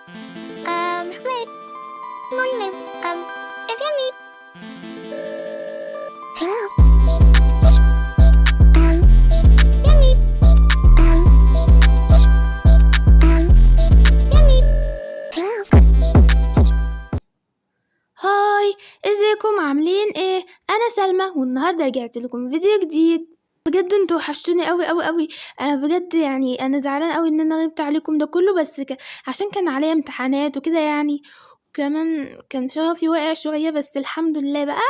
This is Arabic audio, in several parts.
Wait. Morning. Is your need? Hello. Your need. Your need. Hello. هاي، ازيكم عاملين ايه؟ انا سلمى والنهارده رجعت لكم فيديو جديد. بجد انتوا وحشتوني قوي قوي قوي. انا بجد يعني انا زعلان قوي ان انا غبت عليكم ده كله، بس عشان كان عليا امتحانات وكده يعني، وكمان كان شغفي واقع شويه، بس الحمد لله بقى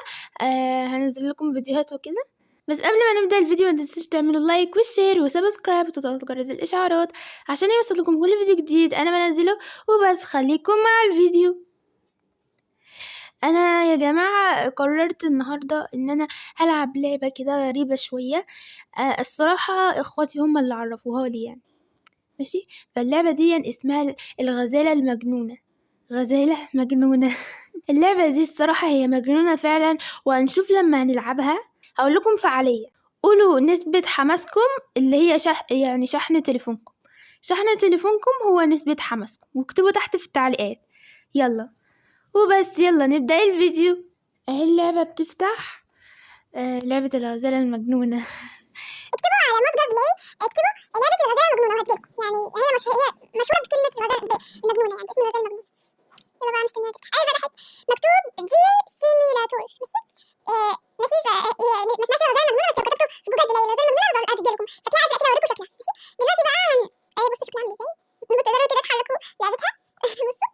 هنزل لكم فيديوهات وكده. بس قبل ما نبدا الفيديو ما تنسوش تعملوا لايك وشير وسبسكرايب وتضغطوا جرس الاشعارات عشان يوصل لكم كل فيديو جديد انا بنزله. وبس خليكم مع الفيديو. انا يا جماعة قررت النهاردة ان انا هلعب لعبة كده غريبة شوية. الصراحة اخواتي هم اللي عرفوها لي يعني. ماشي، فاللعبة دي اسمها الغزالة المجنونة. غزالة مجنونة. اللعبة دي الصراحة هي مجنونة فعلا، وهنشوف لما نلعبها. هقول لكم فعالية، قولوا نسبة حماسكم اللي هي يعني شحن تليفونكم. شحن تليفونكم هو نسبة حماسكم، واكتبوا تحت في التعليقات. يلا وبس، يلا نبدأ الفيديو. اهي اللعبة بتفتح. لعبة الغزالة المجنونة. اكتبوا على متجر بلاي، اكتبوا لعبة الغزالة المجنونة وهتجيلكم. يعني هي مشهورة بكلمة الغزالة المجنونة، يعني اسم الغزالة المجنونة. يلا بقى مستنية تفتح. أي فتحت مكتوب دي سيميلاتور. ماشي. ماشي. ما اسمهاش الغزالة المجنونة، بس لو كتبتوا في جوجل بلاي الغزالة المجنونة هتجيلكم. شكلها زي كده، هوريكم شكلها. ماشي. دلوقتي بقى اهي بصوا شكلها عامل ازاي. انتوا تقدروا كده تحركوا لعبتها. بصوا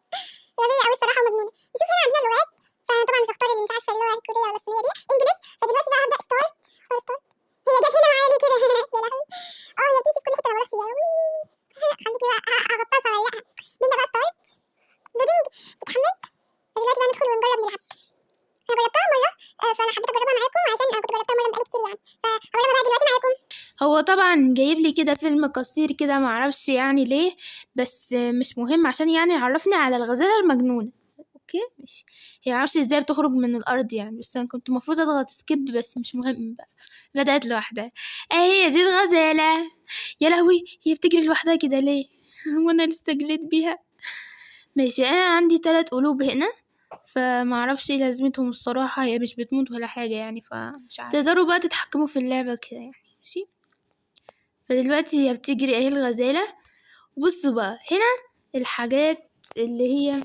غبية أوي الصراحة ومجنونة. نشوف هنا عندنا اللغات. فأنا طبعا مش هختار اللي مش عارفة اللغة الكورية ولا الصينية دي، انجلش. فدلوقتي بقى هبدأ ستارت. اختار ستارت. هي جت هنا عالي كده. يا لهوي. هي بتمشي في كل حتة انا بروح فيها. خليكي بقى اغطسها ولا لا. نبدأ بقى ستارت. لودينج تتحمل. دلوقتي بقى ندخل ونجرب نلعب. انا جربتها مرة، فانا حبيت اجربها معاكم عشان انا كنت جربتها مرة بقالي كتير يعني. فهجربها بقى دلوقتي معاكم. هو طبعا جايب لي كده فيلم قصير كده، معرفش يعني ليه، بس مش مهم، عشان يعني عرفني على الغزالة المجنونة. اوكي ماشي. هي معرفش ازاي بتخرج من الارض يعني، بس انا كنت المفروض اضغط سكيب، بس مش مهم بقى. بدأت لوحدها. اهي دي الغزالة. يا لهوي، هي بتجري لوحدها كده ليه؟ وانا لسه جريت بيها. ماشي، انا عندي 3 قلوب هنا، فمعرفش ايه لازمتهم الصراحة. هي مش بتموت ولا حاجة يعني، فمش عارفة. تقدروا بقى تتحكموا في اللعبة كده يعني. ماشي. فدلوقتي هي بتجري اهي الغزالة. بصوا بقى هنا الحاجات اللي هي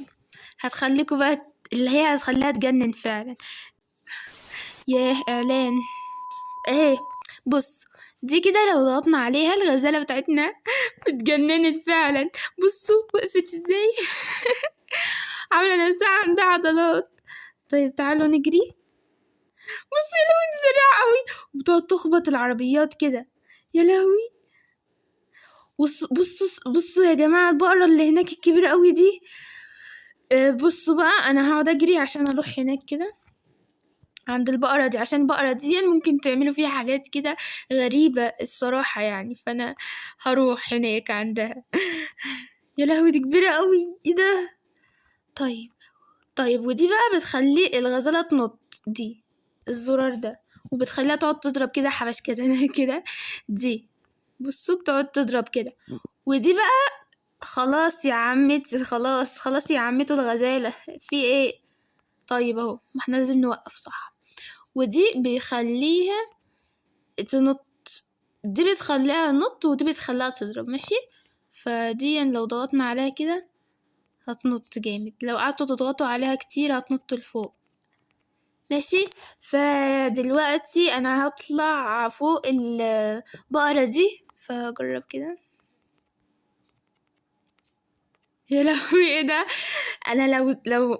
هتخليكوا بقى، اللي هي هتخليها تجنن فعلا. ياه اعلان. اهي بص، دي كده لو ضغطنا عليها الغزالة بتاعتنا اتجننت فعلا. بصوا وقفت ازاي. عاملة نفسها عندها عضلات. طيب تعالوا نجري. بصي لو انت سريعة قوي، وبتقعد تخبط العربيات كده. يا لهوي. بصوا يا جماعة، البقرة اللي هناك الكبيرة قوي دي. بصوا بقى، انا هقعد اجري عشان اروح هناك كده عند البقرة دي، عشان البقرة دي ممكن تعملوا فيها حاجات كده غريبة الصراحة يعني، فانا هروح هناك عندها. يا لهوي دي كبيرة قوي، ايه ده؟ طيب ودي بقى بتخلي الغزالة تنط، دي الزرار ده، وبتخليها تقعد تضرب كده حبش كده. كده دي بصوا بتقعد تضرب كده. ودي بقى خلاص يا عمتي، خلاص يا عمتو الغزالة، في ايه؟ طيب اهو، ما احنا لازم نوقف صح. ودي بيخليها تنط، دي بتخليها تنط ودي بتخليها تضرب. ماشي. فدي لو ضغطنا عليها كده هتنط جامد، لو قعدتوا تضغطوا عليها كتير هتنط لفوق. ماشي. فدلوقتي انا هطلع فوق البقرة دي، فجرب كده. يا لهوي ايه ده؟ انا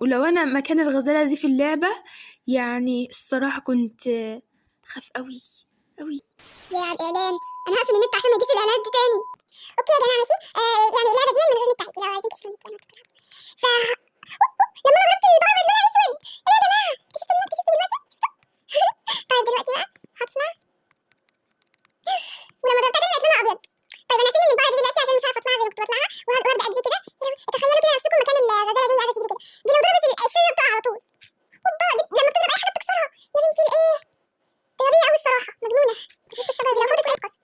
لو انا مكان الغزالة دي في اللعبة يعني الصراحة كنت خاف قوي قوي. يا على الاعلان. انا هقفل النت عشان ما يجيش الاعلانات دي تاني. اوكي يا جماعه ماشي. يعني اللعبه دي من غير نت عادي، لو عايزين تقفلوا النت يعني تلعبوا. ف لما انا ضربت البقره بقت لونها اسود. ايه يا جماعه؟ اكتشفتوا دلوقتي؟ شفتوا؟ طيب دلوقتي بقى هطلع، ولما ضربتها تاني بقت لونها ابيض. طيب انا هسيب من البقره دي دلوقتي عشان مش عارفه اطلعها زي ما كنت بطلعها، وهبدا اجري كده. تخيلوا كده نفسكم مكان الغزاله دي عايزه تجري كده. دي لو ضربت الشجره بتقع على طول. اوبا، لما بتضرب اي حاجه بتكسرها. يا بنتي الايه، دي غبيه قوي الصراحه، مجنونه. بص الشجره دي لو خدت وقعت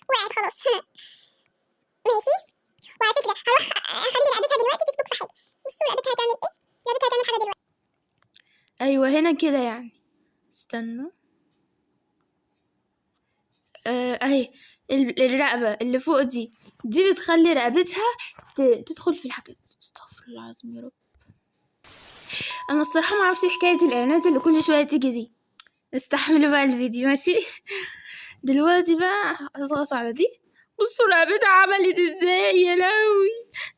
وقعت خلاص. ماشي. وعلى فكره هروح اخلي لعبتها دلوقتي ايوه هنا كده يعني. استنوا. اهي الرقبة اللي فوق دي بتخلي رقبتها تدخل في الحاجات. استغفر الله العظيم يا رب. انا الصراحة معرفش حكاية الاعلانات اللي كل شوية تيجي دي. استحملوا بقى الفيديو ماشي. دلوقتي بقى هضغط على دي. بصوا رقبتها عملت ازاي، يا لهوي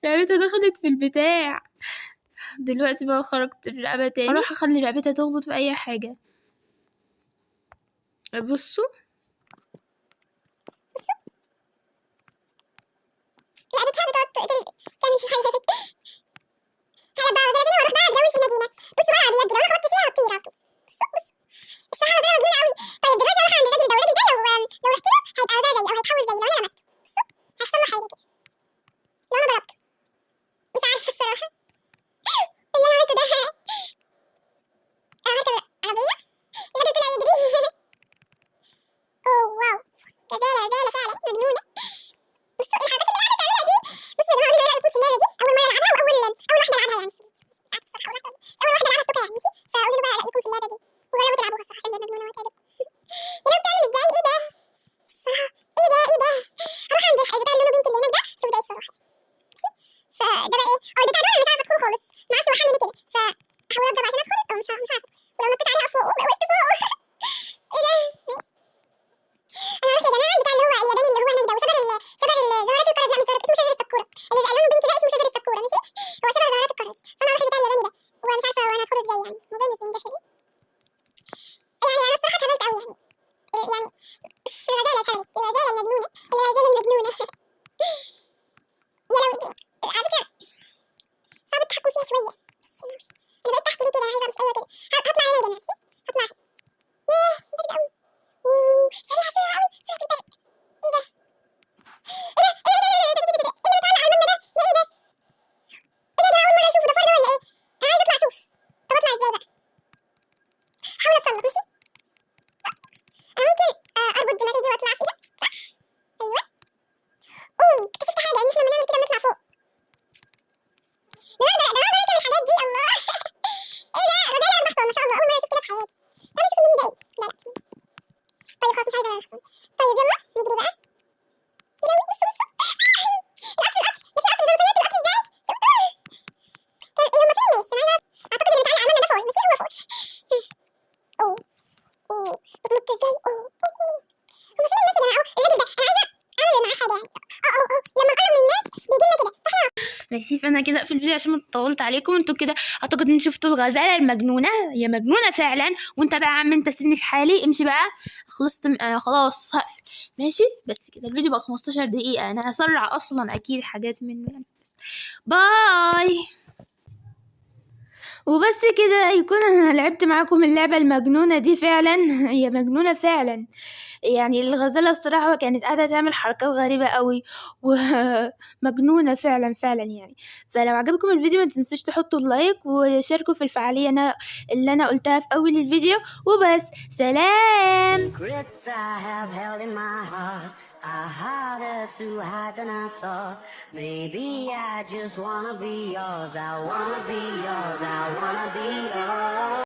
رقبتها دخلت في البتاع. دلوقتي بقى خرجت الرقبة تاني، اروح اخلي رقبتها تخبط في اي حاجة. بصوا رقبتها بتقعد تعمل في حاجات. هلا بقى زي واروح بقى اتجول في المدينه. بصوا بقى العربيات دي لو انا خبطت فيها هتطير على طول. بصوا الصراحه زي مجنونه قوي. طيب دلوقتي اروح عند الراجل ده، والراجل ده لو رحت له هيبقى زي او هيتحول زي لو انا لمسته. بصوا هيحصل له حاجه كده لو انا ضربته. مش عارفه الصراحه اللي انا عملته ده. هركب عربيه الراجل طلع يجري. اوه واو غزاله فعلا مجنونه. بصوا الحركات اللي قاعده تعملها دي. بصوا يا جماعه قولوا لي رايكم في اللعبه دي. اول مره العبها واول واحده العبها يعني. مش عارفه الصراحه اول واحده العبها السوكه يعني. ماشي فقولوا لي بقى رايكم في اللعبه دي وجربوا تلعبوها الصراحه عشان هي مجنونه وهتعجبكم. يا لو بتعمل ازاي ايه ده الصراحه. ايه ده هروح عند البتاع اللي لونه بينك اللي هناك ده شوف ده ايه الصراحه. ماشي فده بقى ايه البتاع ده انا مش عارفه ادخل خالص. ما اعرفش هو حامل كده فهحاول اضرب عشان ادخل او مش عارفه. ولو نطيت عليه فوق وقفت فوق. ايه ده ماشي. انا هروح يا جماعه بتاع اللي هو الياباني اللي هو هناك ده وشجر زهرات الكرز. لا مش زهرات، اسمه شجر السكوره اللي بيبقى لونه بينك ده اسمه شجر السكوره. ماشي هو شبه زهرات الكرز. فانا هروح البتاع الياباني ده ومش عارفه هو انا هدخله ازاي يعني. الموبايل مش بيندخل يعني. انا الصراحه اتهبلت قوي يعني. يعني الغزاله اتهبلت الغزاله المجنونه المجنونه. يا لو على فكره صعب التحكم فيها شويه. بس ماشي انا بقيت تحت ليه كده عايزه امشي. ايوه كده هطلع انا يا جماعه. ماشي هطلع. ياه برد قوي. سريعه قوي سرعه البرق. ايه ده اللي بيتعلق على المبنى ده ايه ده؟ ايه ده يا جماعه اول مره اشوفه ده فرد ولا ايه؟ انا عايزه اطلع اشوف. طب اطلع ازاي بقى؟ حاول اتسلق. ماشي انا ممكن اربط دماغي دي واطلع فيها صح؟ ايوه. اوه اكتشفت حاجه ان احنا لما نعمل كده بنطلع فوق. ده انا نعمل الحاجات دي الله. ايه ده غزاله انا بحصل ما شاء الله اول مره اشوف كده في حياتي. تعالوا نشوف الميني ده ايه. لا مش ميني. طيب خلاص مش عايزه احصل. طيب يلا نجري بقى. يا لهوي بصوا القطر ده في قطر. زي ما سيرت القطر ازاي شفتوا؟ كان هما فين الناس؟ انا عايزه اعتقد اللي متعلق عملنا ده فوق. ماشي هو فوق. اوه بتنط ازاي؟ هما فين الناس يا جماعه؟ الراجل ده انا عايزه اعمل معاه حاجه يعني. لما نقرب من الناس بيجي لنا كده فاحنا ماشي. فانا كده في الفيديو عشان ما طولت عليكم انتوا كده. اعتقد ان شفتوا الغزاله المجنونه، هي مجنونه فعلا. وانت بقى عم انت سني في حالي امشي بقى. خلصت خلاص هقفل. ماشي بس كده الفيديو بقى 15 دقيقه. انا هسرع اصلا اكيد حاجات منه يعني. باي. وبس كده يكون انا لعبت معاكم اللعبة المجنونة دي فعلا. هي مجنونة فعلا يعني. الغزالة الصراحة كانت قاعدة تعمل حركات غريبة قوي ومجنونة فعلا يعني. فلو عجبكم الفيديو ما تنسوش تحطوا اللايك وشاركوا في الفعالية اللي انا قلتها في اول الفيديو. وبس سلام. Secrets I have held in my heart are harder to hide than I thought. Maybe I just wanna be yours. I wanna be yours. I wanna be yours.